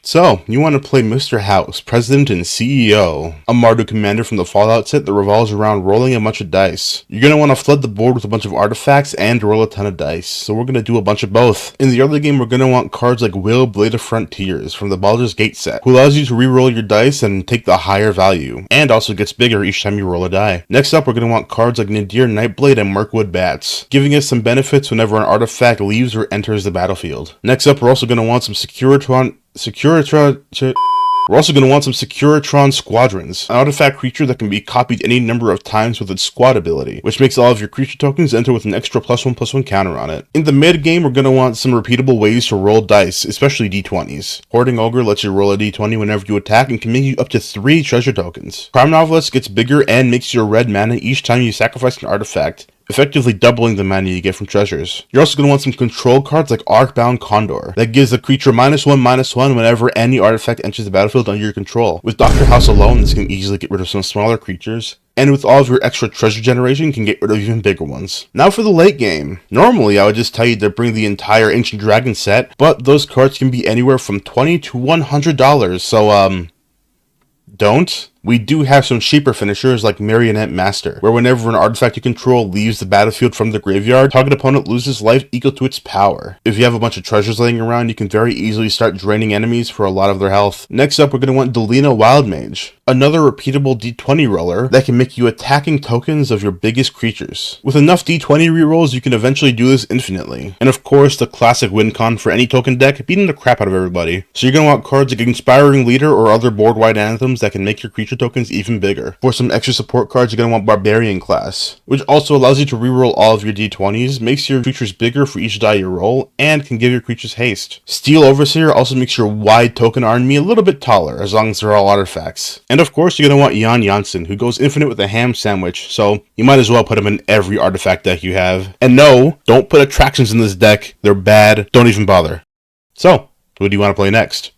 So, you want to play Mr. House, President and CEO, a Marduk commander from the Fallout set that revolves around rolling a bunch of dice. You're going to want to flood the board with a bunch of artifacts and roll a ton of dice, so we're going to do a bunch of both. In the early game, we're going to want cards like Will, Blade of Frontiers from the Baldur's Gate set, who allows you to re-roll your dice and take the higher value, and also gets bigger each time you roll a die. Next up, we're going to want cards like Nadir, Nightblade, and Mirkwood Bats, giving us some benefits whenever an artifact leaves or enters the battlefield. Next up, we're also going to want some Securitron Squadrons, an artifact creature that can be copied any number of times with its squad ability, which makes all of your creature tokens enter with an extra +1/+1 counter on it. In the mid game, we're going to want some repeatable ways to roll dice, especially d20s. Hoarding Ogre lets you roll a d20 whenever you attack and can make you up to 3 treasure tokens. Prime Novelist gets bigger and makes you a red mana each time you sacrifice an artifact, effectively doubling the mana you get from treasures. You're also going to want some control cards like Arcbound Condor, that gives the creature -1/-1 whenever any artifact enters the battlefield under your control. With Dr. House alone, this can easily get rid of some smaller creatures, and with all of your extra treasure generation, can get rid of even bigger ones. Now for the late game. Normally, I would just tell you to bring the entire Ancient Dragon set, but those cards can be anywhere from $20 to $100, so don't. We do have some cheaper finishers like Marionette Master, where whenever an artifact you control leaves the battlefield from the graveyard, target opponent loses life equal to its power. If you have a bunch of treasures laying around, you can very easily start draining enemies for a lot of their health. Next up, we're going to want Delina Wildmage, another repeatable d20 roller that can make you attacking tokens of your biggest creatures. With enough d20 rerolls, you can eventually do this infinitely. And of course, the classic win con for any token deck, beating the crap out of everybody. So you're going to want cards like Inspiring Leader or other board-wide anthems that can make your creature tokens even bigger. For some extra support cards, you're going to want Barbarian Class, which also allows you to reroll all of your d20s, makes your creatures bigger for each die you roll, and can give your creatures haste. Steel Overseer also makes your wide token army a little bit taller, as long as they're all artifacts. And of course, you're going to want Jan Janssen, who goes infinite with a ham sandwich, so you might as well put him in every artifact deck you have. And no, don't put attractions in this deck. They're bad. Don't even bother. So, what do you want to play next?